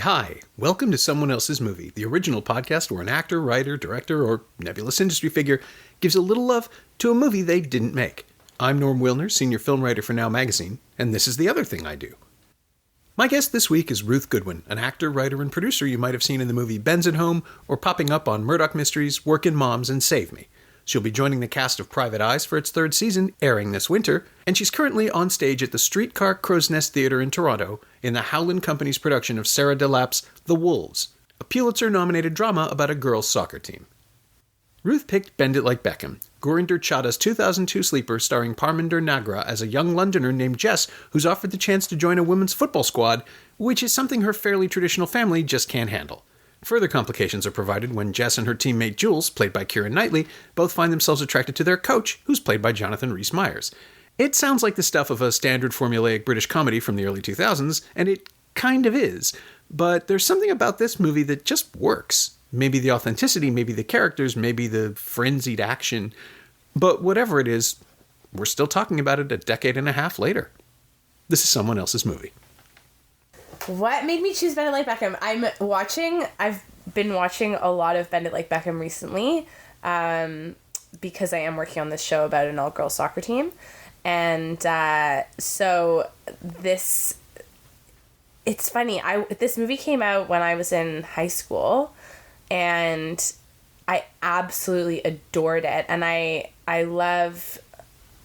Hi, welcome to Someone Else's Movie, the original podcast where an actor, writer, director, or nebulous industry figure gives a little love to a movie they didn't make. I'm Norm Wilner, senior film writer for Now Magazine, and this is the other thing I do. My guest this week is Ruth Goodwin, an actor, writer, and producer you might have seen in the movie Ben's at Home or popping up on Murdoch Mysteries, Workin' Moms, and Save Me. She'll be joining the cast of Private Eyes for its third season, airing this winter, and she's currently on stage at the Streetcar Crowsnest Theatre in Toronto in the Howland Company's production of Sarah Delap's The Wolves, a Pulitzer-nominated drama about a girls' soccer team. Ruth picked Bend It Like Beckham, Gurinder Chadha's 2002 sleeper starring Parminder Nagra as a young Londoner named Jess who's offered the chance to join a women's football squad, which is something her fairly traditional family just can't handle. Further complications are provided when Jess and her teammate Jules, played by Keira Knightley, both find themselves attracted to their coach, who's played by Jonathan Rhys-Meyers. It sounds like the stuff of a standard formulaic British comedy from the early 2000s, and it kind of is. But there's something about this movie that just works. Maybe the authenticity, maybe the characters, maybe the frenzied action. But whatever it is, we're still talking about it a decade and a half later. This is Someone Else's Movie. What made me choose Bend It Like Beckham? I've been watching a lot of Bend It Like Beckham recently, because I am working on this show about an all-girls soccer team. And so it's funny, this movie came out when I was in high school, and I absolutely adored it. And I love,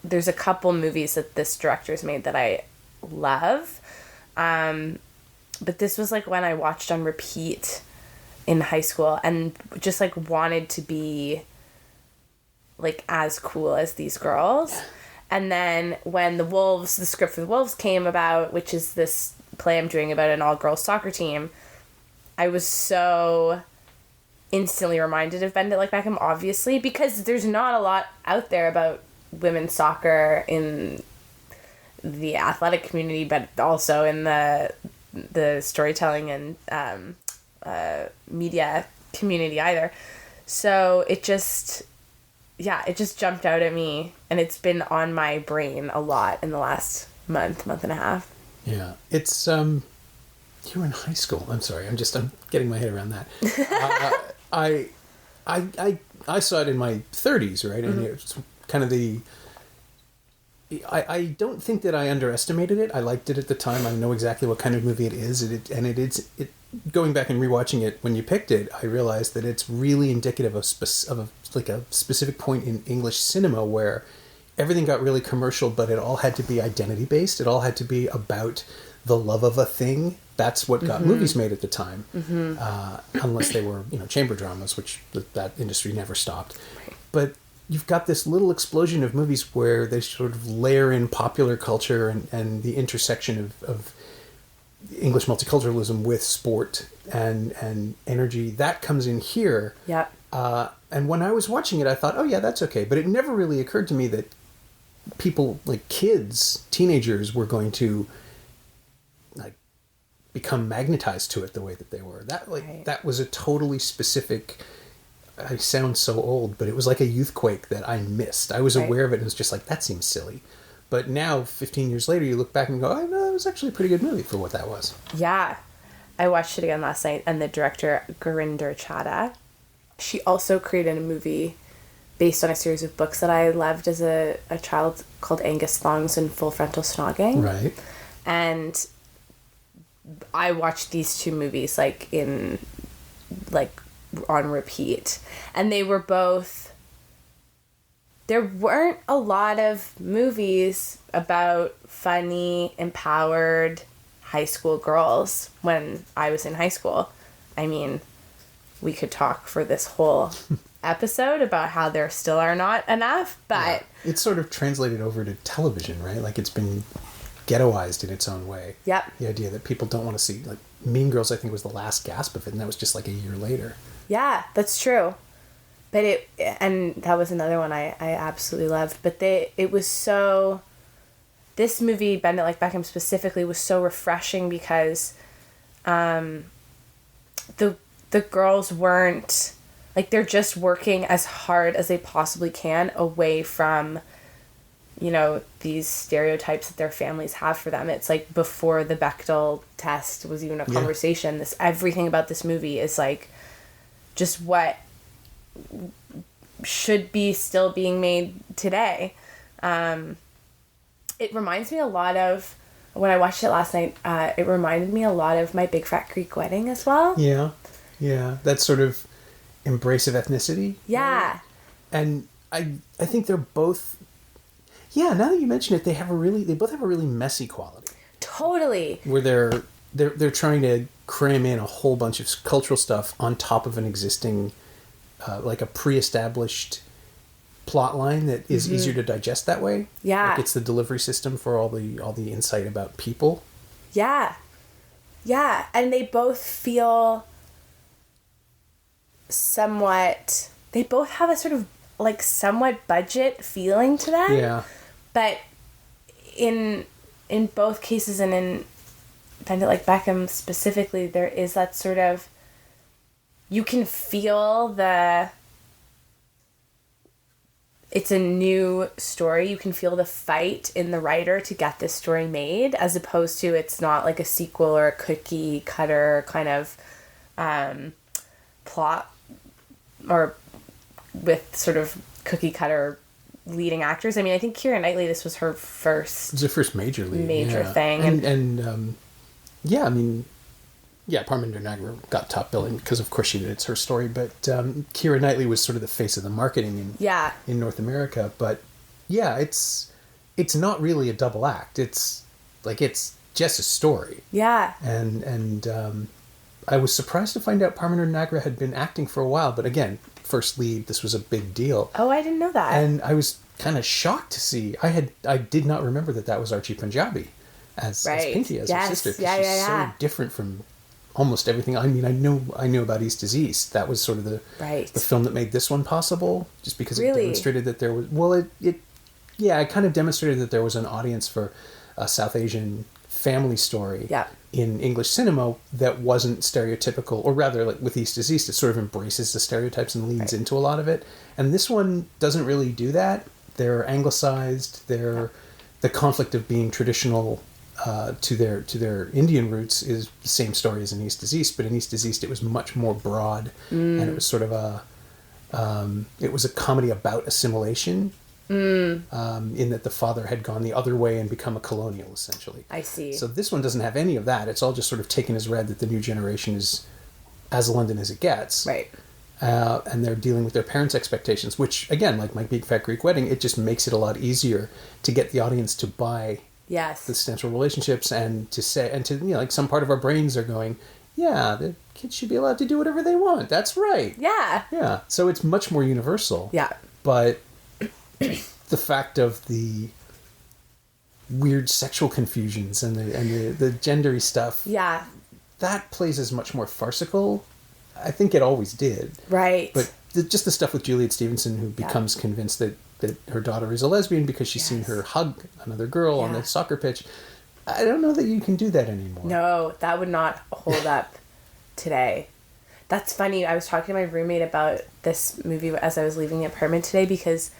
there's a couple movies that this director's made that I love. But this was like when I watched on repeat in high school and just like wanted to be like as cool as these girls. And then when the script for The Wolves came about, which is this play I'm doing about an all-girls soccer team, I was so instantly reminded of Bend It Like Beckham, obviously, because there's not a lot out there about women's soccer in the athletic community, but also in the storytelling and media community either. So it just jumped out at me, and it's been on my brain a lot in the last month and a half. Yeah, it's you were in high school. I'm sorry, I'm getting my head around that. I saw it in my 30s, right? And it's kind of I don't think that I underestimated it. I liked it at the time. I know exactly what kind of movie it is. Going back and rewatching it when you picked it, I realized that it's really indicative of a specific point in English cinema where everything got really commercial, but it all had to be identity based. It all had to be about the love of a thing. That's what got movies made at the time, unless they were chamber dramas, which that industry never stopped. Right. But you've got this little explosion of movies where they sort of layer in popular culture and the intersection of English multiculturalism with sport and energy. That comes in here. Yeah. And when I was watching it, I thought, oh yeah, that's okay. But it never really occurred to me that people, like kids, teenagers, were going to like become magnetized to it the way that they were. That was a totally specific. I sound so old, but it was like a youthquake that I missed. I was aware of it and was just like, that seems silly. But now, 15 years later, you look back and go, oh, no, it was actually a pretty good movie for what that was. Yeah. I watched it again last night, and the director, Gurinder Chadha, she also created a movie based on a series of books that I loved as a child called Angus Thongs and Full Frontal Snogging. Right. And I watched these two movies, on repeat. And they were both... There weren't a lot of movies about funny, empowered high school girls when I was in high school. I mean, we could talk for this whole episode about how there still are not enough, but... Yeah. It's sort of translated over to television, right? Like, it's been ghettoized in its own way. Yep. The idea that people don't want to see... Like, Mean Girls, I think, was the last gasp of it, and that was just like a year later. Yeah, that's true. But and that was another one I absolutely loved. But it was so... This movie, Bend It Like Beckham specifically, was so refreshing because the the girls weren't, like, they're just working as hard as they possibly can away from, you know, these stereotypes that their families have for them. It's like before the Bechdel test was even a conversation. This, everything about this movie is like just what should be still being made today. It reminds me a lot of, when I watched it last night, it reminded me a lot of My Big Fat Greek Wedding as well. Yeah. That sort of embrace of ethnicity. Yeah. Right? And I think they're both, now that you mention it, they both have a really messy quality. Totally. Where they're trying to cram in a whole bunch of cultural stuff on top of an existing, like a pre-established plot line that is easier to digest that way. Yeah. Like it's the delivery system for all the insight about people. Yeah. Yeah. And they both feel somewhat, they both have a sort of like somewhat budget feeling to them. Yeah. But in both cases, and in Bend It Like Beckham specifically, there is that sort of, you can feel it's a new story. You can feel the fight in the writer to get this story made, as opposed to, it's not like a sequel or a cookie cutter kind of plot, or with sort of cookie cutter leading actors. I mean, I think Keira Knightley, this was her first... It was her first major lead. Thing. And Parminder Nagra got top billing because, of course, it's her story. But Keira Knightley was sort of the face of the marketing in North America. But it's not really a double act. It's just a story. Yeah. And I was surprised to find out Parminder Nagra had been acting for a while. But again, first lead, this was a big deal. Oh, I didn't know that. And I was kind of shocked to see. I did not remember that was Archie Punjabi as Pinky, as her sister. She's so different from almost everything. I mean, I knew about East is East. That was sort of the film that made this one possible, just because it demonstrated that there was... Well, it kind of demonstrated that there was an audience for a South Asian family story in English cinema that wasn't stereotypical, or rather, like with East is East, it sort of embraces the stereotypes and leans into a lot of it. And this one doesn't really do that. They're anglicized. They're the conflict of being traditional to their Indian roots is the same story as in East is East, but in East is East it was much more broad, and it was sort of it was a comedy about assimilation. In that the father had gone the other way and become a colonial, essentially. I see. So this one doesn't have any of that. It's all just sort of taken as read that the new generation is as London as it gets. Right. And they're dealing with their parents' expectations, which, again, like My Big Fat Greek Wedding, it just makes it a lot easier to get the audience to buy the central relationships and to say, and to, like some part of our brains are going, the kids should be allowed to do whatever they want. That's right. Yeah. Yeah. So it's much more universal. Yeah. But the fact of the weird sexual confusions and the gendery stuff, that plays as much more farcical. I think it always did. Right. But just the stuff with Juliet Stevenson, who becomes convinced that her daughter is a lesbian because she's seen her hug another girl on the soccer pitch. I don't know that you can do that anymore. No, that would not hold up today. That's funny. I was talking to my roommate about this movie as I was leaving the apartment today, because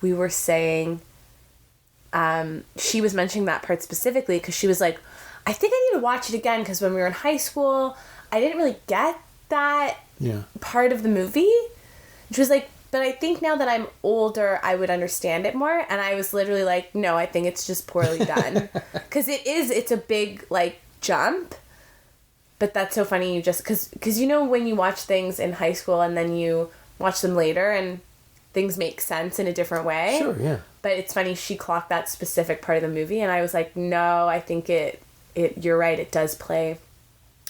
we were saying, she was mentioning that part specifically because she was like, I think I need to watch it again, because when we were in high school, I didn't really get that part of the movie. And she was like, but I think now that I'm older, I would understand it more. And I was literally like, no, I think it's just poorly done. Because it's a big, like, jump. But that's so funny, you just, because you know when you watch things in high school and then you watch them later and things make sense in a different way. Sure, yeah. But it's funny, she clocked that specific part of the movie, and I was like, no, I think it you're right, it does play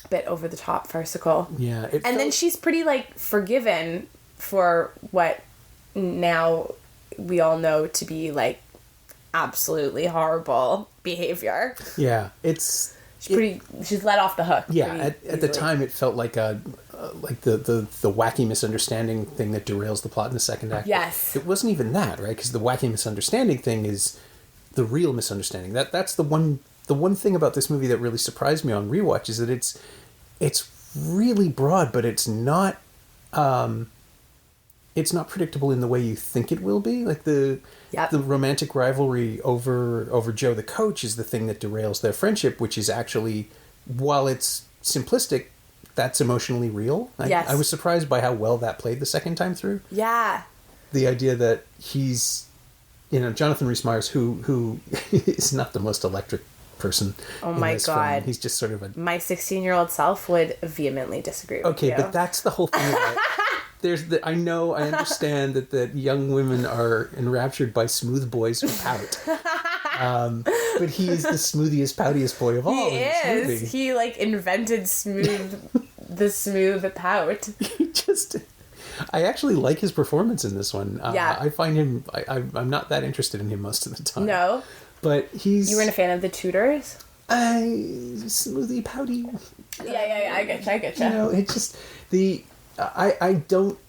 a bit over the top farcical. Yeah. And then she's pretty, like, forgiven for what now we all know to be, like, absolutely horrible behavior. Yeah, she's let off the hook. Yeah, at the time it felt like the wacky misunderstanding thing that derails the plot in the second act. Yes. It wasn't even that, right? Because the wacky misunderstanding thing is the real misunderstanding. That's the one thing about this movie that really surprised me on rewatch is that it's really broad, but it's not predictable in the way you think it will be. Like the romantic rivalry over Joe the coach is the thing that derails their friendship, which is actually, while it's simplistic, that's emotionally real. I was surprised by how well that played the second time through. Yeah. The idea that he's, Jonathan Rhys-Meyers, who is not the most electric person. Oh my God. Film. He's just sort of my 16-year-old self would vehemently disagree with you. Okay, but that's the whole thing about I understand that young women are enraptured by smooth boys who pout. But he is the smoothiest, poutiest boy of all. He is. He invented the smooth pout. I actually like his performance in this one. I find him. I'm not that interested in him most of the time. No. But he's. You weren't a fan of the Tudors? Smoothie, pouty. Yeah. I getcha. It's just I don't.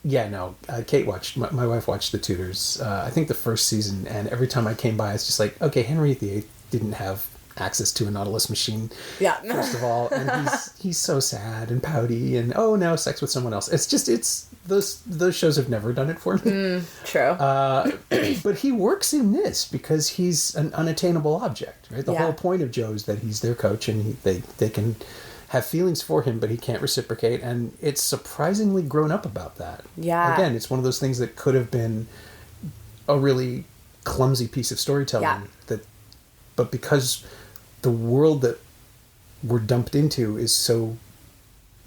Yeah, no. Kate watched. My wife watched The Tudors. I think the first season, and every time I came by, it's just like, okay, Henry VIII didn't have access to a Nautilus machine. Yeah. First of all, and he's so sad and pouty, and now sex with someone else. It's those shows have never done it for me. True. But he works in this because he's an unattainable object, right? The whole point of Joe is that he's their coach, and they can have feelings for him, but he can't reciprocate, and it's surprisingly grown up about that. Yeah. Again, it's one of those things that could have been a really clumsy piece of storytelling, but because the world that we're dumped into is so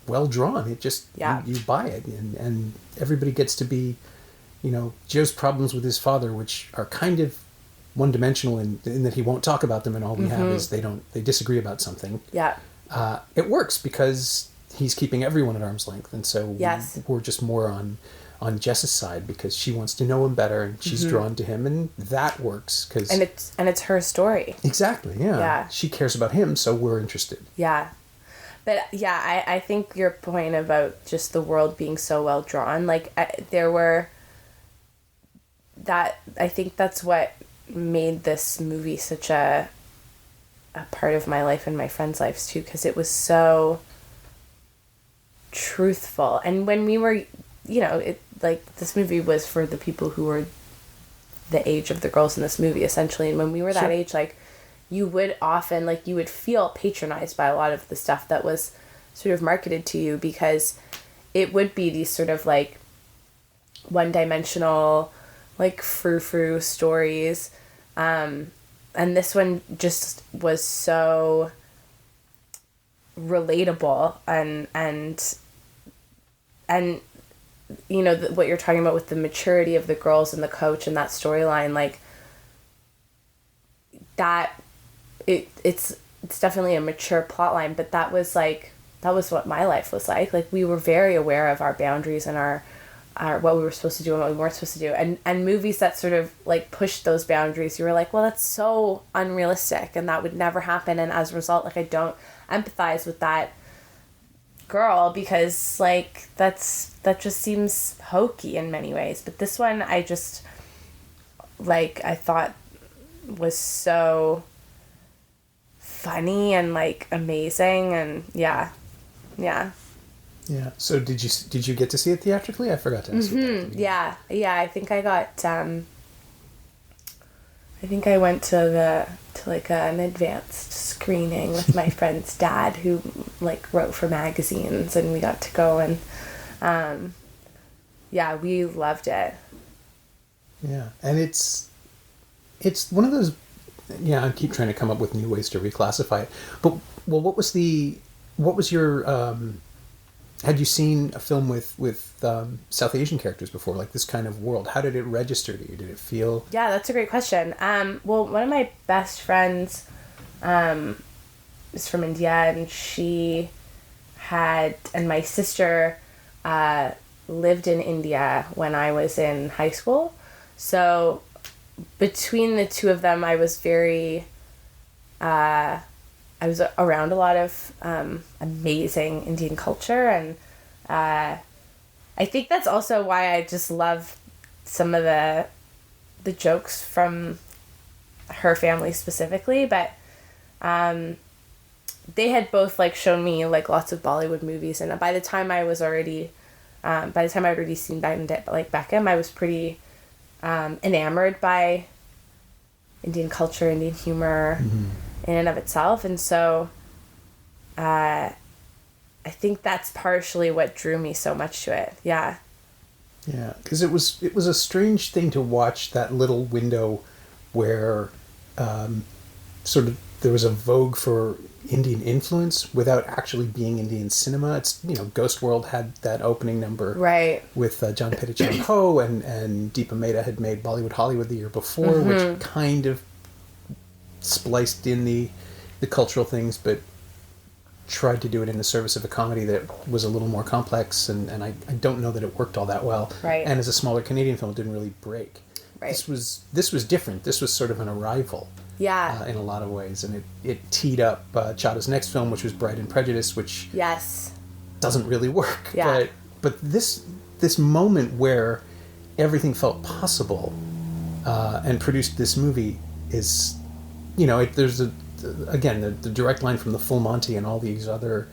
well drawn, it just you buy it, and everybody gets to be, Joe's problems with his father, which are kind of one-dimensional in that he won't talk about them, and all we have is they disagree about something. Yeah. It works because he's keeping everyone at arm's length, and so we're just more on Jess's side because she wants to know him better, and she's drawn to him, and that works because and it's her story. Exactly. Yeah. She cares about him, so we're interested. Yeah. But I think your point about just the world being so well drawn, I think that's what made this movie such a part of my life and my friends' lives too, because it was so truthful. And when we were, this movie was for the people who were the age of the girls in this movie, essentially. And when we were that age, you would often, you would feel patronized by a lot of the stuff that was sort of marketed to you, because it would be these sort of, one-dimensional, frou-frou stories. And this one just was so relatable, and what you're talking about with the maturity of the girls and the coach and that storyline, that it's definitely a mature plot line, but that was what my life was like. We were very aware of our boundaries and our what we were supposed to do and what we weren't supposed to do, and movies that sort of pushed those boundaries, you were like, well, that's so unrealistic and that would never happen, and as a result, I don't empathize with that girl because that just seems hokey in many ways. But this one I just I thought was so funny and amazing, and yeah. So did you get to see it theatrically? I forgot to ask you that. Yeah. I think I got. I think I went to an advanced screening with my friend's dad, who wrote for magazines, and we got to go, and we loved it. Yeah, and it's one of those. Yeah, I keep trying to come up with new ways to reclassify it. But what was your had you seen a film with South Asian characters before, this kind of world? How did it register to you? Did it feel... Yeah, that's a great question. Well, one of my best friends is from India, and and my sister lived in India when I was in high school. So between the two of them, I was very... I was around a lot of amazing Indian culture, and I think that's also why I just love some of the jokes from her family specifically. But they had both like shown me like lots of Bollywood movies, and by the time I'd already seen Bend It Like Beckham, I was pretty enamored by Indian culture, Indian humor in and of itself, and so I think that's partially what drew me so much to it. Yeah. Yeah, because it was a strange thing to watch, that little window where sort of there was a vogue for Indian influence without actually being Indian cinema. It's, Ghost World had that opening number Right. with John Pettichon Ho, and Deepa Mehta had made Bollywood Hollywood the year before, which kind of spliced in the cultural things, but tried to do it in the service of a comedy that was a little more complex, and I don't know that it worked all that well. Right. And as a smaller Canadian film, it didn't really break. Right. This was different. This was sort of an arrival. Yeah. In a lot of ways, and it teed up Chadha's next film, which was Pride and Prejudice, which Yes. doesn't really work. Yeah. But this moment where everything felt possible and produced this movie is, there's the direct line from the Full Monty and all these other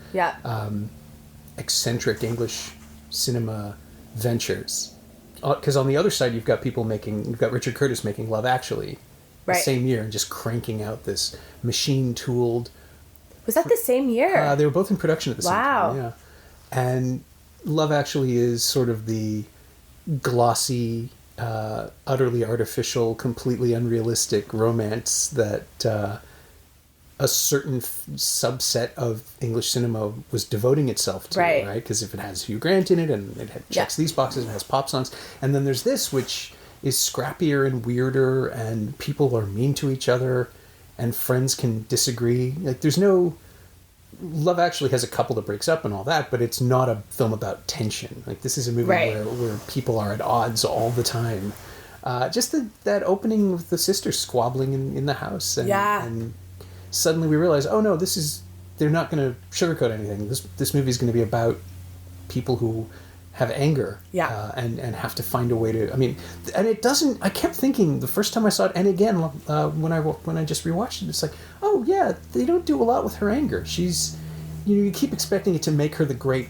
eccentric English cinema ventures. Because on the other side, you've got Richard Curtis making Love Actually the same year, and just cranking out this machine-tooled... Was that the same year? They were both in production at the same time, yeah. Wow. And Love Actually is sort of the glossy, utterly artificial, completely unrealistic romance that a certain subset of English cinema was devoting itself to, right? Because if it has Hugh Grant in it, and it checks these boxes, and it has pop songs, and then there's this, which is scrappier and weirder, and people are mean to each other, and friends can disagree. Like, there's no... Love Actually has a couple that breaks up and all that, but it's not a film about tension. Like, this is a movie where people are at odds all the time. Just that opening with the sisters squabbling in the house, and suddenly we realize, oh no, they're not going to sugarcoat anything. This movie is going to be about people who have anger, and have to find a way to. I mean, and it doesn't. I kept thinking the first time I saw it, and again when I just rewatched it, it's like, oh yeah, they don't do a lot with her anger. She's, you keep expecting it to make her the great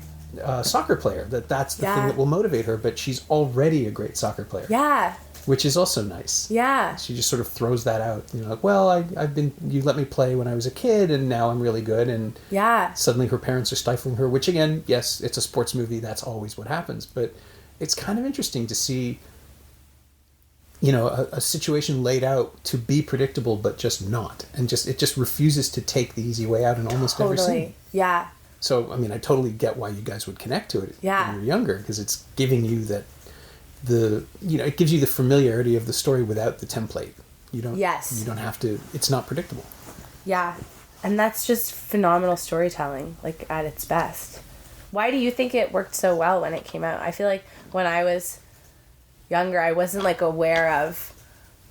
soccer player. That's the thing that will motivate her, but she's already a great soccer player. Yeah. Which is also nice. Yeah. She just sort of throws that out. Like, well, you let me play when I was a kid, and now I'm really good. And suddenly her parents are stifling her, which again, yes, it's a sports movie. That's always what happens. But it's kind of interesting to see, a situation laid out to be predictable, but just not. And it just refuses to take the easy way out in almost every scene. Yeah. So, I mean, I totally get why you guys would connect to it when you're younger, because it's giving you that... it gives you the familiarity of the story without the template. You don't have to, it's not predictable. Yeah. And that's just phenomenal storytelling, like at its best. Why do you think it worked so well when it came out? I feel like when I was younger, I wasn't like aware of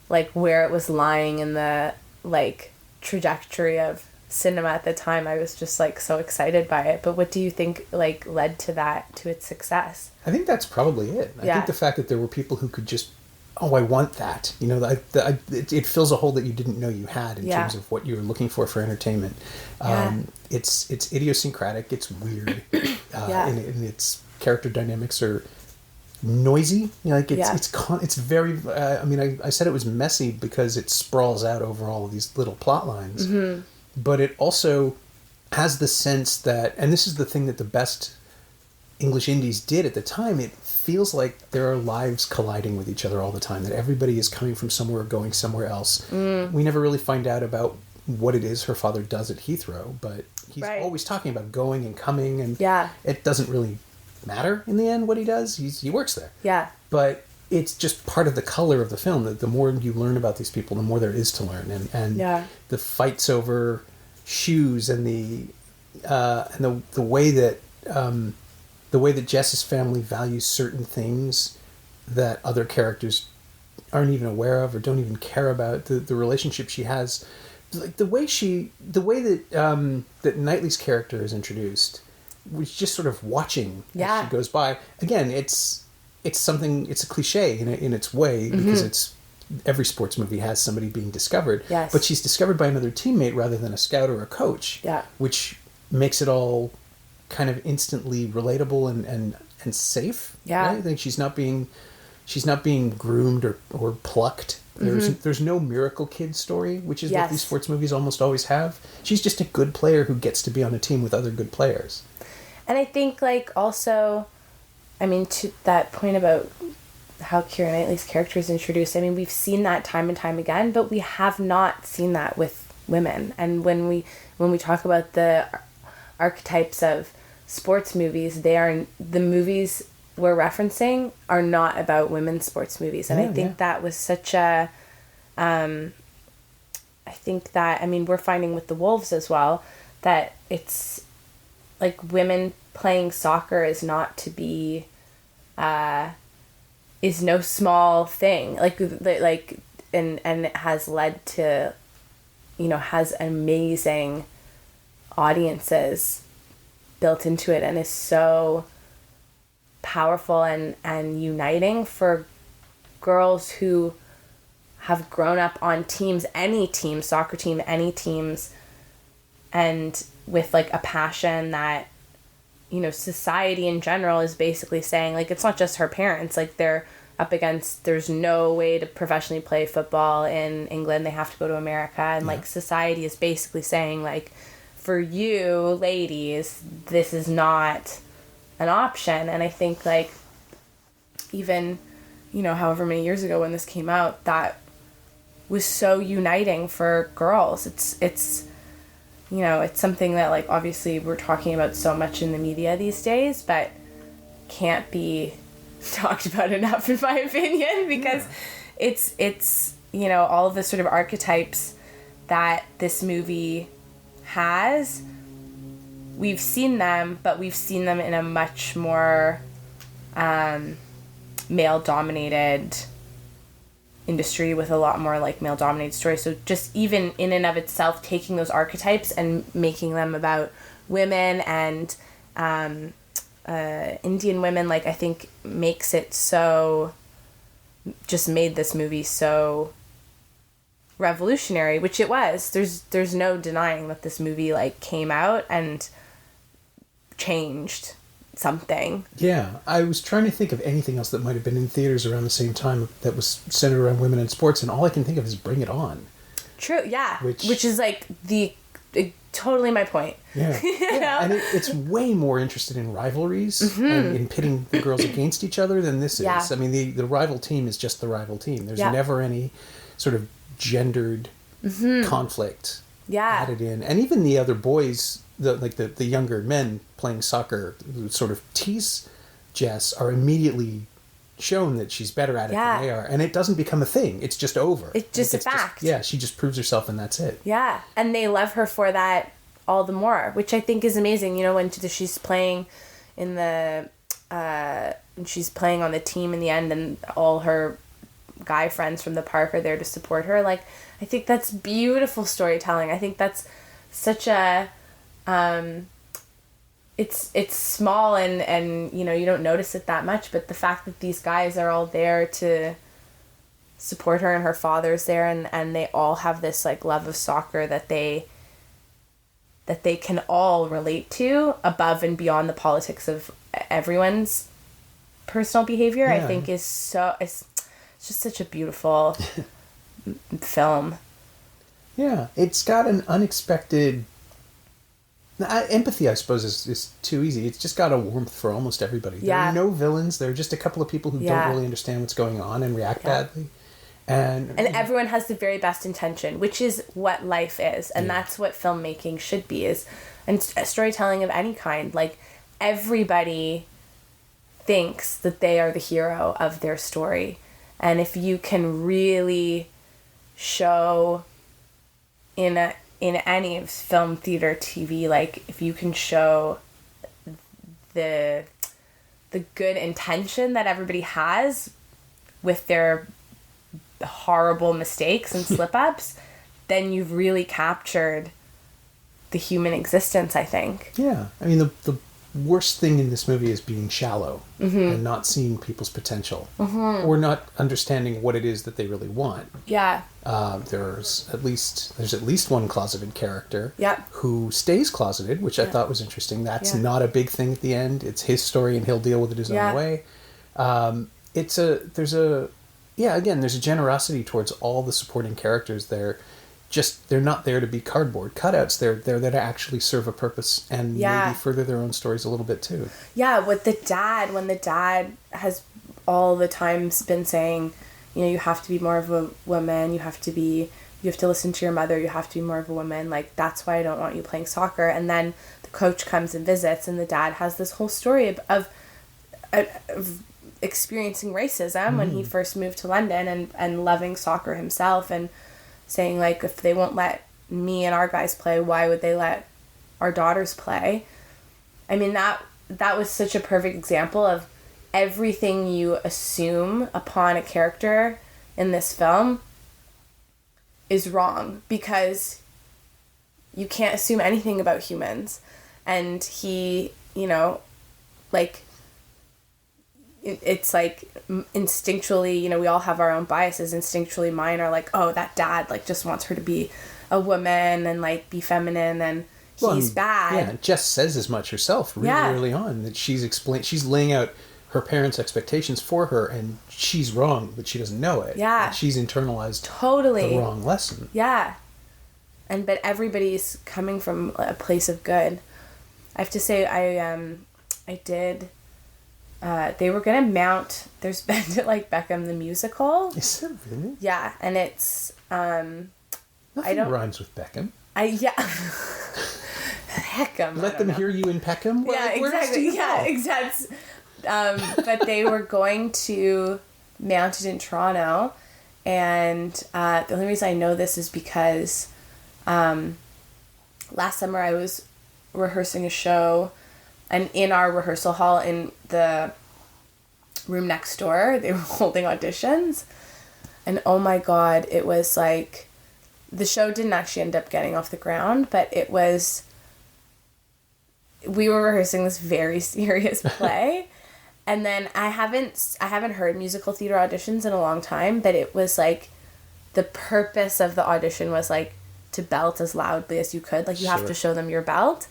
like where it was lying in the like trajectory of cinema at the time. I was just like so excited by it. But what do you think like led to its success? I think that's probably it. I think the fact that there were people who could just, oh, I want that. It fills a hole that you didn't know you had in terms of what you were looking for entertainment. It's idiosyncratic. It's weird. And its character dynamics are noisy. It's very. I said it was messy because it sprawls out over all of these little plot lines, but it also has the sense that, and this is the thing that the best English indies did at the time, it feels like there are lives colliding with each other all the time, that everybody is coming from somewhere, going somewhere else. We never really find out about what it is her father does at Heathrow, but he's always talking about going and coming, and it doesn't really matter in the end what he does. He works there. But it's just part of the color of the film, that the more you learn about these people, the more there is to learn, and the fights over shoes, and the way that Jess's family values certain things that other characters aren't even aware of or don't even care about. The relationship she has, like the way that Knightley's character is introduced, was just sort of watching as she goes by. Again, it's a cliche in its way, because it's every sports movie has somebody being discovered. Yes. But she's discovered by another teammate rather than a scout or a coach. Yeah. Which makes it all kind of instantly relatable and safe. Yeah. Right? I think she's not being groomed or plucked. There's no miracle kid story, which is what these sports movies almost always have. She's just a good player who gets to be on a team with other good players. And I think, like, also, I mean, to that point about how Keira Knightley's character is introduced, I mean, we've seen that time and time again, but we have not seen that with women. And when we talk about the archetypes of sports movies, the movies we're referencing are not about women's sports movies. And I think that was such a, I think that, I mean, we're finding with the Wolves as well, that it's like women playing soccer is not to be, is no small thing. Like, and it has led to, has amazing audiences built into it and is so powerful and uniting for girls who have grown up on teams, any team, soccer team, any teams, and with like a passion that, society in general is basically saying, like, it's not just her parents, like they're up against, there's no way to professionally play football in England, they have to go to America, and like society is basically saying, like, for you ladies, this is not an option. And I think, like, even, however many years ago when this came out, that was so uniting for girls. It's it's something that, like, obviously we're talking about so much in the media these days, but can't be talked about enough, in my opinion, because it's all of the sort of archetypes that this movie has, we've seen them, but we've seen them in a much more male-dominated industry with a lot more, like, male-dominated stories. So just even in and of itself, taking those archetypes and making them about women and Indian women, like, I think makes it so, just made this movie so revolutionary, which it was. There's no denying that this movie, like, came out and changed something. Yeah, I was trying to think of anything else that might have been in theaters around the same time that was centered around women in sports, and all I can think of is Bring It On. True, yeah. Which is, like, totally my point. Yeah, yeah. And it's way more interested in rivalries and in pitting the girls against each other than this is. I mean, the rival team is just the rival team. There's never any sort of gendered conflict added in. And even the other boys, the younger men playing soccer who sort of tease Jess, are immediately shown that she's better at it than they are. And it doesn't become a thing. It's just over. It's just a fact. She just proves herself and that's it. Yeah. And they love her for that all the more, which I think is amazing. When she's playing in she's playing on the team in the end, and all her guy friends from the park are there to support her. Like, I think that's beautiful storytelling. I think that's such a, it's small and you don't notice it that much, but the fact that these guys are all there to support her and her father's there, and they all have this, like, love of soccer that they can all relate to above and beyond the politics of everyone's personal behavior, I think is so, it's just such a beautiful film. Yeah, it's got an unexpected empathy, I suppose, is too easy. It's just got a warmth for almost everybody. There are no villains. There are just a couple of people who don't really understand what's going on and react badly. And everyone has the very best intention, which is what life is. And that's what filmmaking should be, and storytelling of any kind. Like, everybody thinks that they are the hero of their story. And if you can really show in any film, theater, TV, like, if you can show the good intention that everybody has with their horrible mistakes and slip-ups, then you've really captured the human existence, I think. Yeah. I mean, the worst thing in this movie is being shallow and not seeing people's potential or not understanding what it is that they really want. Yeah. There's at least one closeted character who stays closeted, which I thought was interesting. That's not a big thing at the end. It's his story and he'll deal with it his own way. There's a generosity towards all the supporting characters there. They're not there to be cardboard cutouts. They're there to actually serve a purpose and maybe further their own stories a little bit too. Yeah, when the dad has all the times been saying, you know, you have to be more of a woman, you have to listen to your mother, you have to be more of a woman, like, that's why I don't want you playing soccer. And then the coach comes and visits, and the dad has this whole story of experiencing racism when he first moved to London and loving soccer himself and saying, like, if they won't let me and our guys play, why would they let our daughters play? I mean, that was such a perfect example of everything you assume upon a character in this film is wrong, because you can't assume anything about humans. And he, you know, like, it's like instinctually, you know, we all have our own biases. Instinctually mine are like, oh, that dad, like, just wants her to be a woman and, like, be feminine, and he's bad. Yeah, Jess says as much herself really early on, that she's laying out her parents' expectations for her, and she's wrong, but she doesn't know it. Yeah. And she's internalized totally the wrong lesson. Yeah. But everybody's coming from a place of good. I have to say, I did... they were gonna mount. There's Bend It Like Beckham the musical. Is it really? Yeah, and it's Nothing rhymes with Beckham. Beckham. Let them hear you in Peckham. Yeah, exactly. Yeah, exactly. But they were going to mount it in Toronto, and the only reason I know this is because last summer I was rehearsing a show. And in our rehearsal hall, in the room next door, they were holding auditions. And oh my God, it was like, the show didn't actually end up getting off the ground, but it was, we were rehearsing this very serious play. And then I haven't heard musical theater auditions in a long time, but it was like, the purpose of the audition was like to belt as loudly as you could. Like, you have to show them your belt.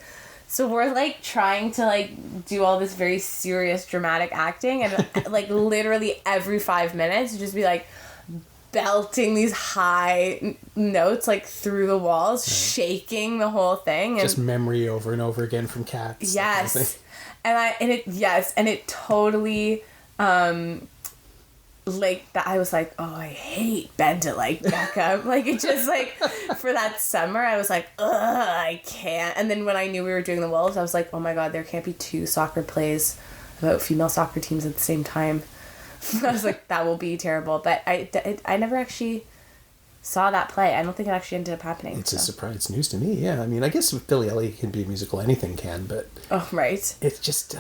So we're, like, trying to, like, do all this very serious, dramatic acting, and, like, literally every 5 minutes, just be, like, belting these high notes, like, through the walls, shaking the whole thing. And just memory over and over again from Cats. Yes. And it totally, like, that I was like, oh, I hate Bend It Like Beckham. Like, it just, like, for that summer, I was like, ugh, I can't. And then when I knew we were doing the Wolves, I was like, oh my God, there can't be 2 soccer plays about female soccer teams at the same time. I was like, that will be terrible. But I never actually saw that play. I don't think it actually ended up happening. It's a surprise. It's news to me, yeah. I mean, I guess if Billy Elliot can be a musical, anything can, but... Oh, right. It's just...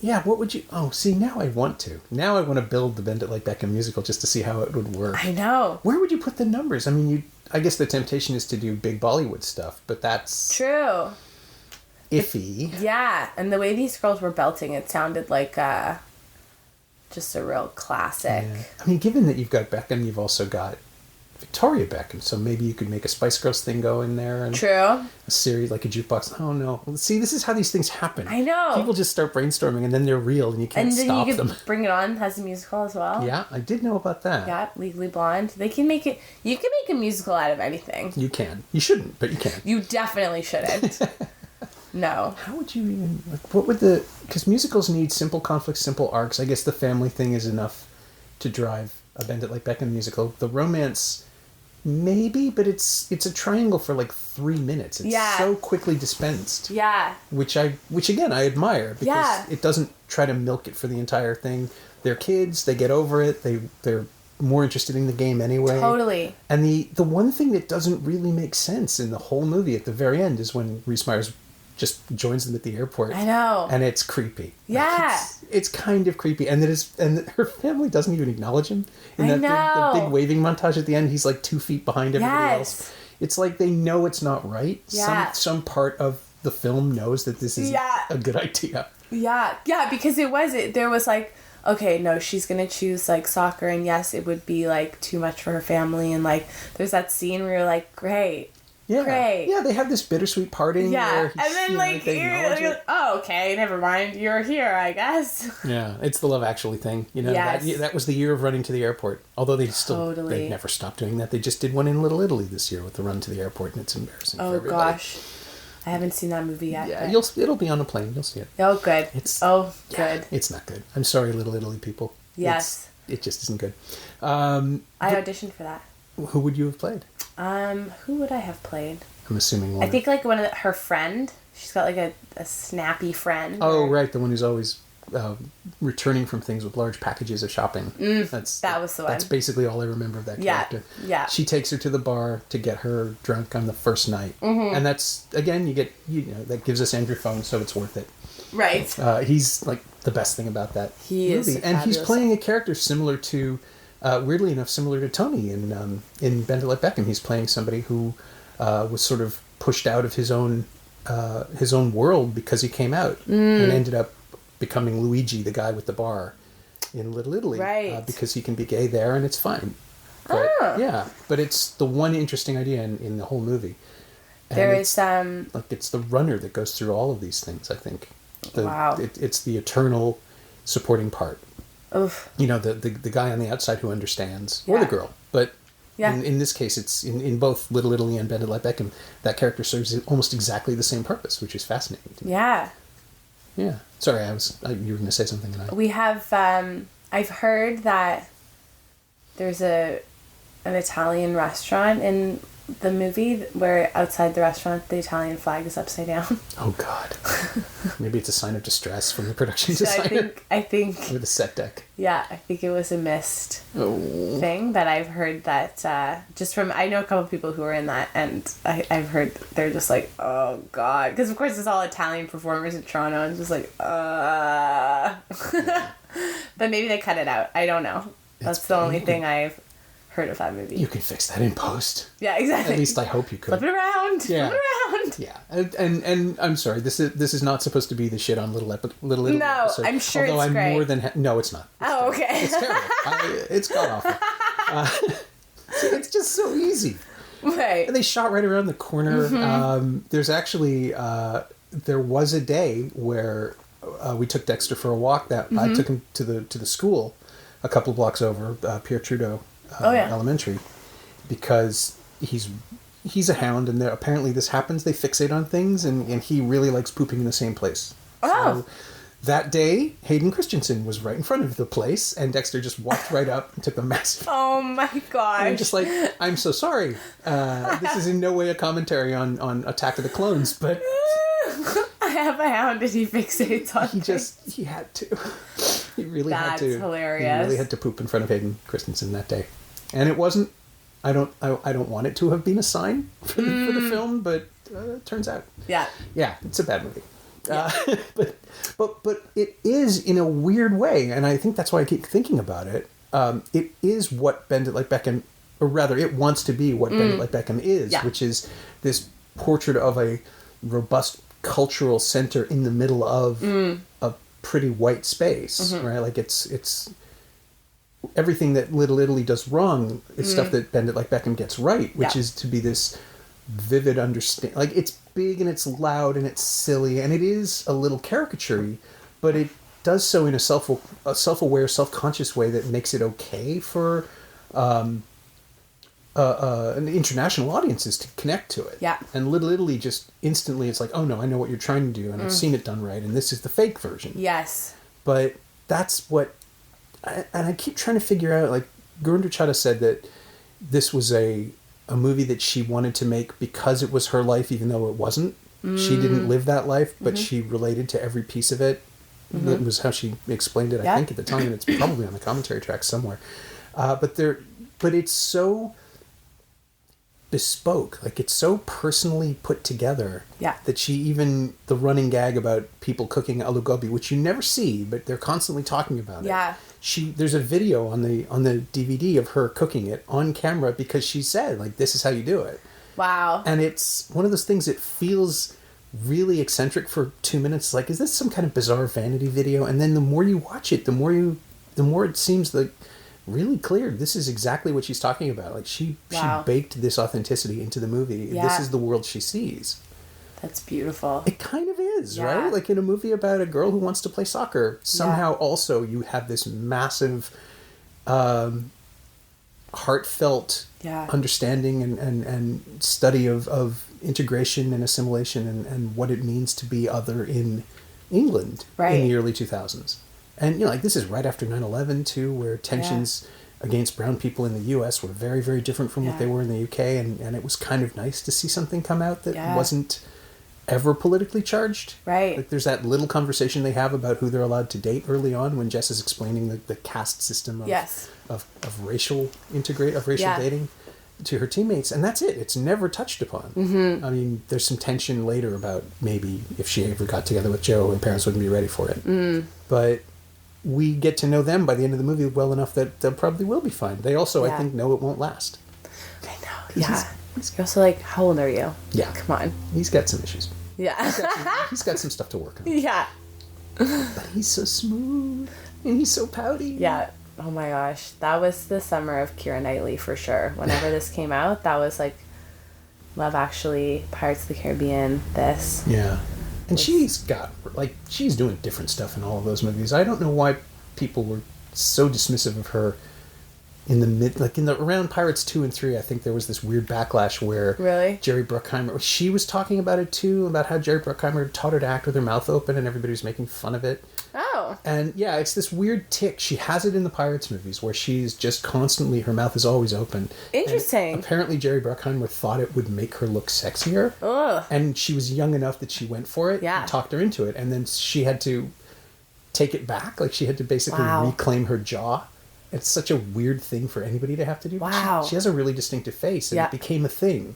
yeah, what would you... Oh, see, now I want to. Now I want to build the Bend It Like Beckham musical just to see how it would work. I know. Where would you put the numbers? I mean, I guess the temptation is to do big Bollywood stuff, but that's... True. Iffy. Yeah, and the way these girls were belting, it sounded like just a real classic. Yeah. I mean, given that you've got Beckham, you've also got Victoria Beckham, so maybe you could make a Spice Girls thing go in there. And true. A series, like a jukebox. Oh, no. See, this is how these things happen. I know. People just start brainstorming, and then they're real, and you can't stop them. And then you can Bring It On has a musical as well. Yeah, I did know about that. Yeah, Legally Blonde. They can make it... You can make a musical out of anything. You can. You shouldn't, but you can. You definitely shouldn't. No. How would you even... Like, what would the... Because musicals need simple conflicts, simple arcs. I guess the family thing is enough to drive a Bend It Like Beckham musical. The romance... Maybe, but it's a triangle for like 3 minutes. It's so quickly dispensed. Yeah. Which again I admire, because it doesn't try to milk it for the entire thing. They're kids, they get over it, they're more interested in the game anyway. Totally. And the one thing that doesn't really make sense in the whole movie at the very end is when Rhys-Meyers just joins them at the airport. I know. And it's creepy. Yeah. Like it's kind of creepy. And her family doesn't even acknowledge him. In the big waving montage at the end, he's like 2 feet behind everybody else. It's like they know it's not right. Yeah. Some part of the film knows that this is a good idea. Yeah, because there was like, okay, no, she's gonna choose like soccer, and yes, it would be like too much for her family, and like there's that scene where you're like, great. Yeah, they have this bittersweet parting. Yeah, where and then like you're like, oh, okay, never mind, you're here, I guess. Yeah, it's the Love Actually thing. You know, yes. that was the year of running to the airport. Although they never stopped doing that. They just did one in Little Italy this year with the run to the airport, and it's embarrassing. Oh for everybody. Gosh, I haven't seen that movie yet. Yeah, it'll be on a plane. You'll see it. Oh, good. Good. It's not good. I'm sorry, Little Italy people. Yes. It just isn't good. I auditioned for that. Who would you have played? Who would I have played? I'm assuming one. I think like her friend. She's got like a snappy friend. Oh, right, the one who's always returning from things with large packages of shopping. That was the one. That's basically all I remember of that character. Yeah. She takes her to the bar to get her drunk on the first night, and that's again that gives us Andrew Phone, so it's worth it. Right. He's like the best thing about that movie. Is and he's playing a character similar to, weirdly enough, similar to Tony in Bend It Like Beckham. He's playing somebody who was sort of pushed out of his own world because he came out and ended up becoming Luigi, the guy with the bar in Little Italy, right? Because he can be gay there and it's fine. But, but it's the one interesting idea in the whole movie. And it's the runner that goes through all of these things. I think. Wow. It's the eternal supporting part. Oof. You know, the guy on the outside who understands, or the girl, but. Yeah. In this case, it's in both Little Italy and Bend It Like Beckham, that character serves almost exactly the same purpose, which is fascinating to me. Yeah. Yeah. Sorry, you were going to say something. We have, I've heard that there's an Italian restaurant in the movie where outside the restaurant the Italian flag is upside down. Oh God. Maybe it's a sign of distress from the production designer. I think or the set deck. Yeah, I think it was a missed thing, but I've heard that just from, I know a couple of people who are in that, and I've heard they're just like, oh God, because of course it's all Italian performers in Toronto, and just like, but maybe they cut it out. I don't know. That's the only thing I've heard of that movie. You can fix that in post. Yeah, exactly. At least I hope you could. Flip it around. Yeah. Flip it around. Yeah, and I'm sorry. This is not supposed to be the shit on Little Italy. No, episode, I'm sure although it's I'm great. more than no, it's not. It's terrible. Okay. It's terrible. It's god awful. It's just so easy. Right. And they shot right around the corner. Mm-hmm. There's actually there was a day where we took Dexter for a walk. That I took him to the school a couple of blocks over, Pierre Trudeau Elementary, because he's a hound, and apparently this happens. They fixate on things, and he really likes pooping in the same place. Oh. So that day, Hayden Christensen was right in front of the place, and Dexter just walked right up and took a massive... Oh my gosh. I'm just like, I'm so sorry. This is in no way a commentary on Attack of the Clones, but... I have a hound and he fixates on he had to. He really had to. That's hilarious. He really had to poop in front of Hayden Christensen that day. And it wasn't... I don't want it to have been a sign for the film, but it turns out. Yeah. Yeah, it's a bad movie. Yeah. But it is in a weird way, and I think that's why I keep thinking about it. It is what Bend It Like Beckham, or rather, it wants to be what Bend It Like Beckham is, which is this portrait of a robust cultural center in the middle of a pretty white space, right? Like it's everything that Little Italy does wrong is stuff that Bend It Like Beckham gets right, which is to be this vivid understand. Like, it's big and it's loud and it's silly and it is a little caricature-y, but it does so in a self-aware, self-conscious way that makes it okay for international audiences to connect to it. Yeah. And Little Italy just instantly, it's like, oh no, I know what you're trying to do, and I've seen it done right, and this is the fake version. Yes. But that's what, and I keep trying to figure out, like, Gurinder Chadha said that this was a movie that she wanted to make because it was her life, even though it wasn't. She didn't live that life, but she related to every piece of it. That was how she explained it, I think, at the time, and it's probably on the commentary track somewhere. But it's so bespoke, like it's so personally put together that the running gag about people cooking aloo gobi, which you never see, but they're constantly talking about it. There's a video on the DVD of her cooking it on camera because she said, like, this is how you do it. Wow. And it's one of those things that feels really eccentric for 2 minutes. Like, is this some kind of bizarre vanity video? And then the more you watch it, the more it seems like really clear. This is exactly what she's talking about. Like, she baked this authenticity into the movie. Yeah. This is the world she sees. That's beautiful. It kind of is, right? Like in a movie about a girl who wants to play soccer, somehow also you have this massive, heartfelt understanding and study of integration and assimilation and what it means to be other in England in the early 2000s. And, you know, like, this is right after 9/11, too, where tensions against brown people in the U.S. were very, very different from what they were in the U.K., and it was kind of nice to see something come out that wasn't ever politically charged. Right. Like, there's that little conversation they have about who they're allowed to date early on when Jess is explaining the caste system of racial dating to her teammates, and that's it. It's never touched upon. Mm-hmm. I mean, there's some tension later about maybe if she ever got together with Joe, her parents wouldn't be ready for it. But we get to know them by the end of the movie well enough that they probably will be fine. They also, I think, know it won't last. I know. Yeah. You're also like, how old are you? Yeah. Come on. He's got some issues. Yeah. He's got some stuff to work on. Yeah. But he's so smooth. And he's so pouty. Yeah. Oh my gosh. That was the summer of Keira Knightley for sure. Whenever this came out, that was like Love Actually, Pirates of the Caribbean, this. Yeah. And she's doing different stuff in all of those movies. I don't know why people were so dismissive of her in the around Pirates 2 and 3. I think there was this weird backlash where Jerry Bruckheimer, she was talking about it too, about how Jerry Bruckheimer taught her to act with her mouth open and everybody was making fun of it. Oh. And yeah, it's this weird tick. She has it in the Pirates movies where she's just constantly, her mouth is always open. Interesting. And apparently Jerry Bruckheimer thought it would make her look sexier. Ugh. And she was young enough that she went for it and talked her into it. And then she had to take it back. Like, she had to basically reclaim her jaw. It's such a weird thing for anybody to have to do. Wow. She has a really distinctive face, and it became a thing.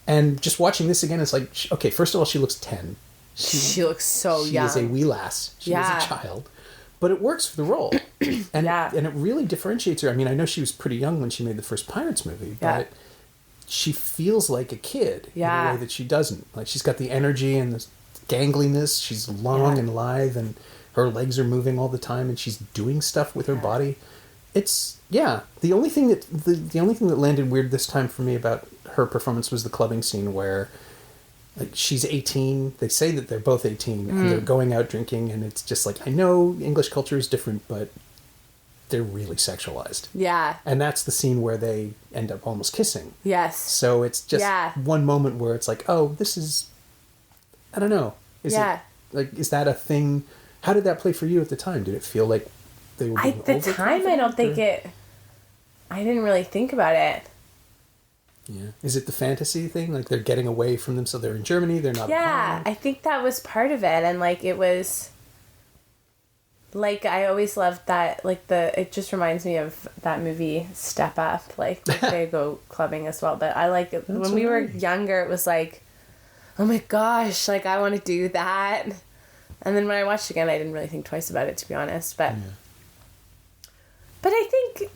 And just watching this again, it's like, okay, first of all, she looks 10. She looks so young. She is a wee lass. She is a child. But it works for the role. And it really differentiates her. I mean, I know she was pretty young when she made the first Pirates movie, but she feels like a kid in a way that she doesn't. Like, she's got the energy and the gangliness. She's long and lithe, and her legs are moving all the time, and she's doing stuff with her body. It's the only thing that landed weird this time for me about her performance was the clubbing scene where, like, she's 18. They say that they're both 18 and they're going out drinking, and it's just like, I know English culture is different, but they're really sexualized. Yeah. And that's the scene where they end up almost kissing. Yes. So it's just one moment where it's like, oh, this is, I don't know. Is that a thing? How did that play for you at the time? Did it feel like they were being at the time, I don't think I didn't really think about it. Yeah. Is it the fantasy thing? Like, they're getting away from them, so they're in Germany, they're not. Yeah, I think that was part of it. And, like, it was, like, I always loved that, like, it just reminds me of that movie, Step Up. Like, they go clubbing as well. But I like it. When we were younger, it was like, oh my gosh, like, I want to do that. And then when I watched it again, I didn't really think twice about it, to be honest. But I think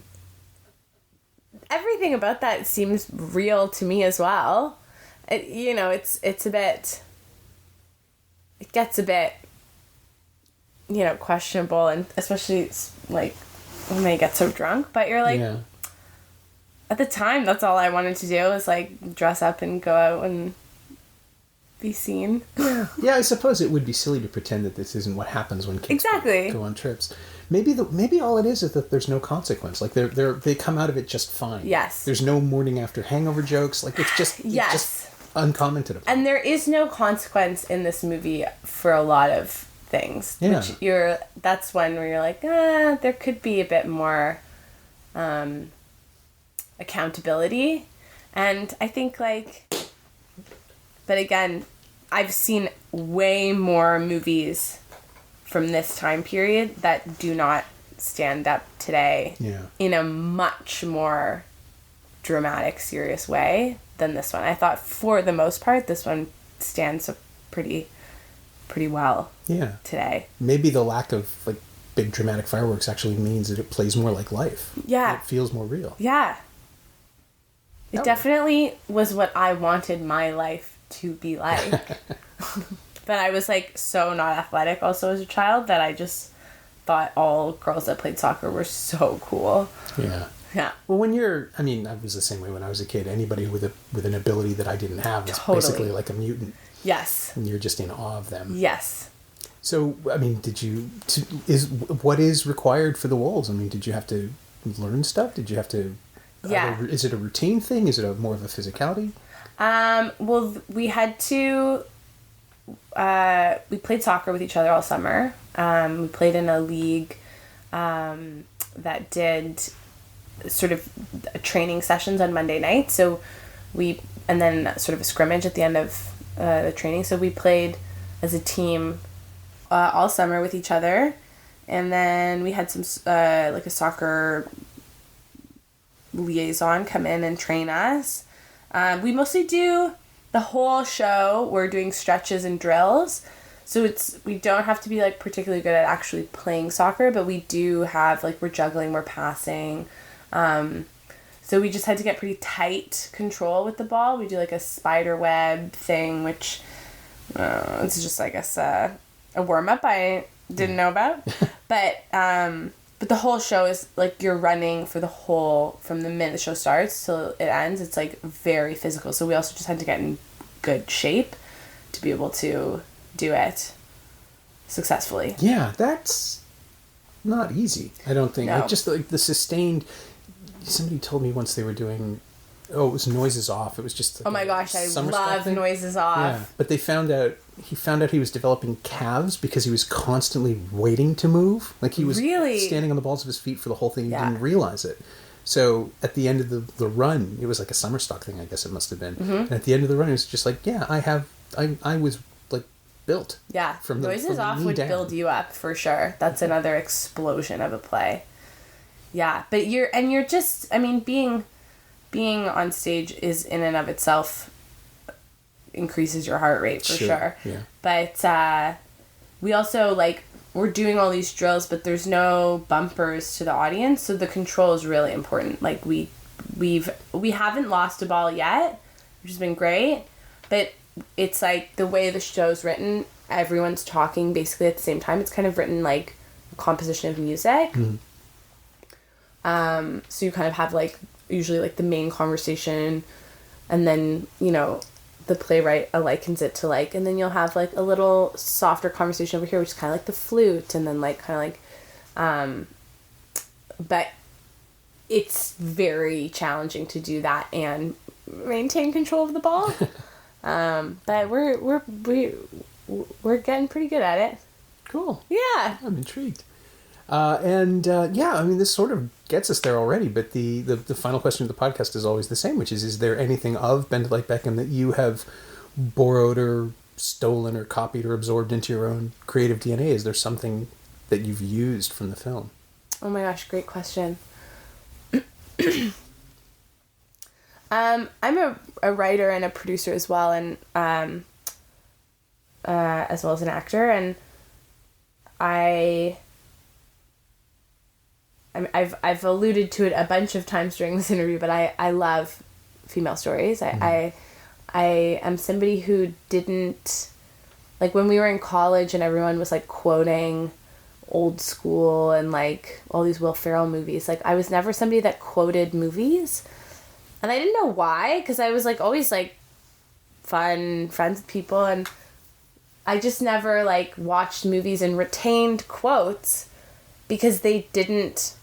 everything about that seems real to me as well. It's a bit, it gets a bit, questionable, and especially like when they get so drunk. But you're like, at the time, that's all I wanted to do was like dress up and go out and be seen. Yeah, I suppose it would be silly to pretend that this isn't what happens when kids go on trips. Maybe all it is that there's no consequence. Like, they come out of it just fine. Yes. There's no morning after hangover jokes. Like, it's just it's just uncommented upon. And there is no consequence in this movie for a lot of things. Yeah. Which that's one where you're like, there could be a bit more accountability. And I think, like, but again, I've seen way more movies from this time period that do not stand up today in a much more dramatic, serious way than this one. I thought, for the most part, this one stands up pretty well today. Maybe the lack of, like, big dramatic fireworks actually means that it plays more like life. Yeah. It feels more real. Yeah. It definitely was what I wanted my life to be like. But I was, like, so not athletic also as a child that I just thought all girls that played soccer were so cool. Yeah. Yeah. Well, I was the same way when I was a kid. Anybody with an ability that I didn't have was Totally. basically like a mutant. Yes. And you're just in awe of them. Yes. So, I mean, what is required for the Wolves? I mean, did you have to learn stuff? Did you have to... Yeah. Is it a routine thing? Is it more of a physicality? Well, we had to... we played soccer with each other all summer. We played in a league that did sort of training sessions on Monday nights. And then sort of a scrimmage at the end of the training. So we played as a team all summer with each other. And then we had some, like a soccer liaison come in and train us. We mostly do the whole show. We're doing stretches and drills. So we don't have to be like particularly good at actually playing soccer, but we do have like, we're juggling, we're passing. So we just had to get pretty tight control with the ball. We do like a spider web thing, which it's just, I guess, a warm up I didn't know about. But the whole show is like you're running from the minute the show starts till it ends. It's like very physical. So we also just had to get in good shape to be able to do it successfully. Yeah, that's not easy. I don't think. No. Like, just like the sustained. Somebody told me once they were doing. Oh, it was Noises Off. It was just. Like oh my gosh, I summer love Noises Off. Yeah, but he found out he was developing calves because he was constantly waiting to move. Like he was really standing on the balls of his feet for the whole thing. He Yeah. didn't realize it. So at the end of the run, it was like a summer stock thing, I guess it must have been. Mm-hmm. And at the end of the run, it was just like, yeah, I was like built. Yeah, Noises Off would build you up for sure. That's another explosion of a play. Yeah, but you're just, I mean, being on stage is in and of itself increases your heart rate for sure. Yeah. But we also like, we're doing all these drills, but there's no bumpers to the audience, so the control is really important. Like we haven't lost a ball yet, which has been great, but it's like the way the show's written, everyone's talking basically at the same time. It's kind of written like a composition of music. Mm-hmm. So you kind of have like usually like the main conversation, and then, you know, the playwright likens it to like, and then you'll have like a little softer conversation over here, which is kind of like the flute, and then like kind of like, but it's very challenging to do that and maintain control of the ball. But we're getting pretty good at it. Cool. Yeah. I'm intrigued. Yeah, I mean, this sort of gets us there already, but the final question of the podcast is always the same, which is there anything of Bend It Like Beckham that you have borrowed or stolen or copied or absorbed into your own creative DNA? Is there something that you've used from the film? Oh my gosh, great question. I'm a writer and a producer as well, and as well as an actor, and I've alluded to it a bunch of times during this interview, but I love female stories. I am somebody who didn't, like, when we were in college and everyone was like quoting Old School and like all these Will Ferrell movies, like I was never somebody that quoted movies, and I didn't know why, because I was like always like fun friends with people, and I just never like watched movies and retained quotes because they didn't,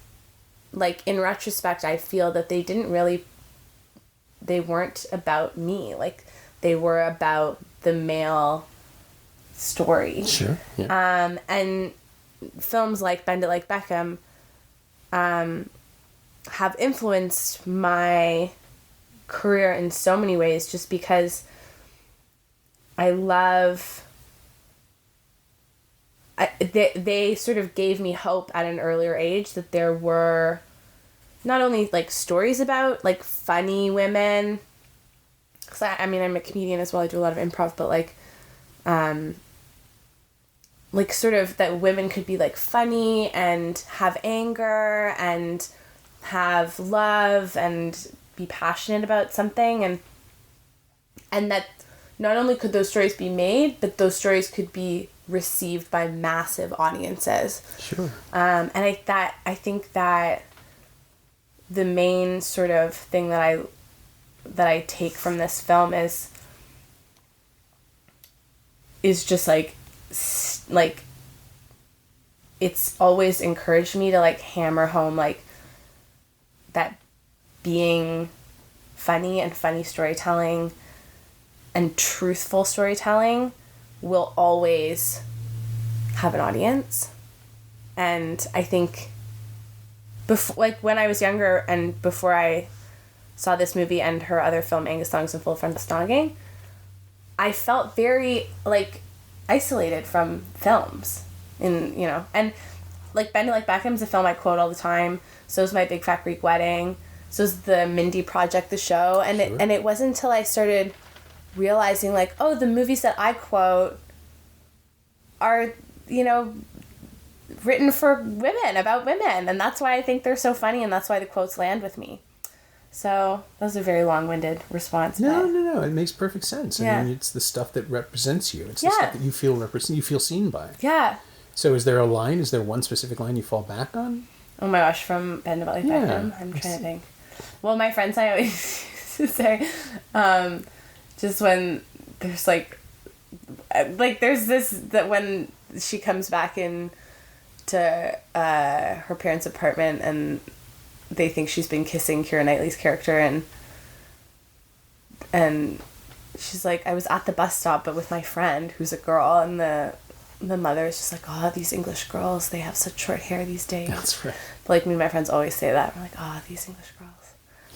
like, in retrospect, I feel that they weren't about me. Like, they were about the male story. Sure. Yeah. And films like Bend It Like Beckham have influenced my career in so many ways, just because they sort of gave me hope at an earlier age that there were not only like stories about like funny women, because I mean, I'm a comedian as well, I do a lot of improv, but like sort of that women could be like funny and have anger and have love and be passionate about something, and that not only could those stories be made, but those stories could be received by massive audiences. Sure. And I think that the main sort of thing that I take from this film is just like it's always encouraged me to like hammer home like that being funny and funny storytelling and truthful storytelling will always have an audience. And I think before, like when I was younger and before I saw this movie and her other film Angus Thongs and Full Friends Snogging, I felt very like isolated from films, and like Bend It Like Beckham is a film I quote all the time. So is My Big Fat Greek Wedding. So is the Mindy Project, the show, and sure. it wasn't until I started realizing like, oh, the movies that I quote are written for women, about women, and that's why I think they're so funny, and that's why the quotes land with me. So that was a very long-winded response. No. It makes perfect sense. Yeah. I mean, it's the stuff that represents you. It's the stuff that you feel seen by. Yeah. So is there a line? Is there one specific line you fall back on? Oh my gosh, from Bend It Like Beckham. I'm trying to think. Well, my friends and I always used to say, just when there's like there's this, that when she comes back in to her parents' apartment and they think she's been kissing Keira Knightley's character, and she's like, I was at the bus stop but with my friend who's a girl, and the mother is just like, oh, these English girls, they have such short hair these days. That's right. But like me and my friends always say that. We're like, oh, these English girls,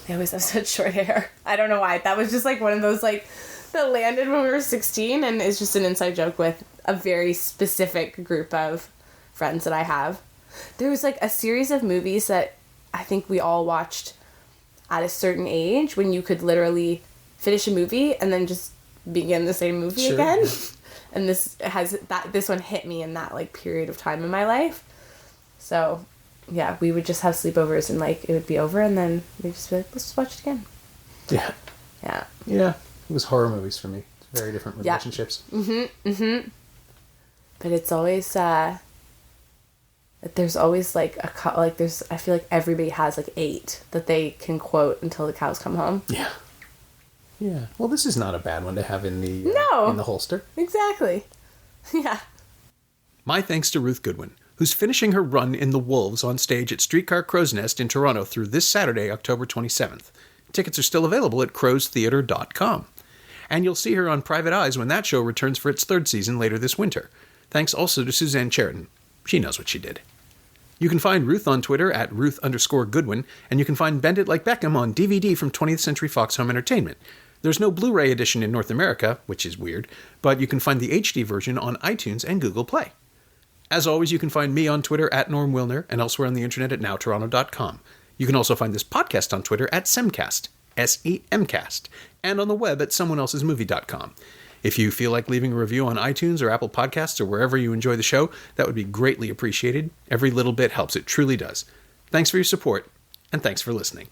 they always have such short hair. I don't know why. That was just like one of those like that landed when we were 16, and it's just an inside joke with a very specific group of friends that I have. There was like a series of movies that I think we all watched at a certain age when you could literally finish a movie and then just begin the same movie Sure. again. And this one hit me in that like period of time in my life. So yeah, we would just have sleepovers and like it would be over and then we'd just be like, let's just watch it again. Yeah. Yeah. Yeah. It was horror movies for me. It's very different relationships. Yeah. But it's always there's always like I feel like everybody has like 8 that they can quote until the cows come home. Yeah. Yeah. Well, this is not a bad one to have in the in the holster. Exactly. Yeah. My thanks to Ruth Goodwin, who's finishing her run in The Wolves on stage at Streetcar Crowsnest in Toronto through this Saturday, October 27th. Tickets are still available at crowstheatre.com. And you'll see her on Private Eyes when that show returns for its 3rd season later this winter. Thanks also to Suzanne Cheriton. She knows what she did. You can find Ruth on Twitter at Ruth_Goodwin, and you can find Bend It Like Beckham on DVD from 20th Century Fox Home Entertainment. There's no Blu-ray edition in North America, which is weird, but you can find the HD version on iTunes and Google Play. As always, you can find me on Twitter at Norm Wilner and elsewhere on the internet at nowtoronto.com. You can also find this podcast on Twitter at Semcast, SEMcast, and on the web at someoneelsesmovie.com. If you feel like leaving a review on iTunes or Apple Podcasts or wherever you enjoy the show, that would be greatly appreciated. Every little bit helps, it truly does. Thanks for your support, and thanks for listening.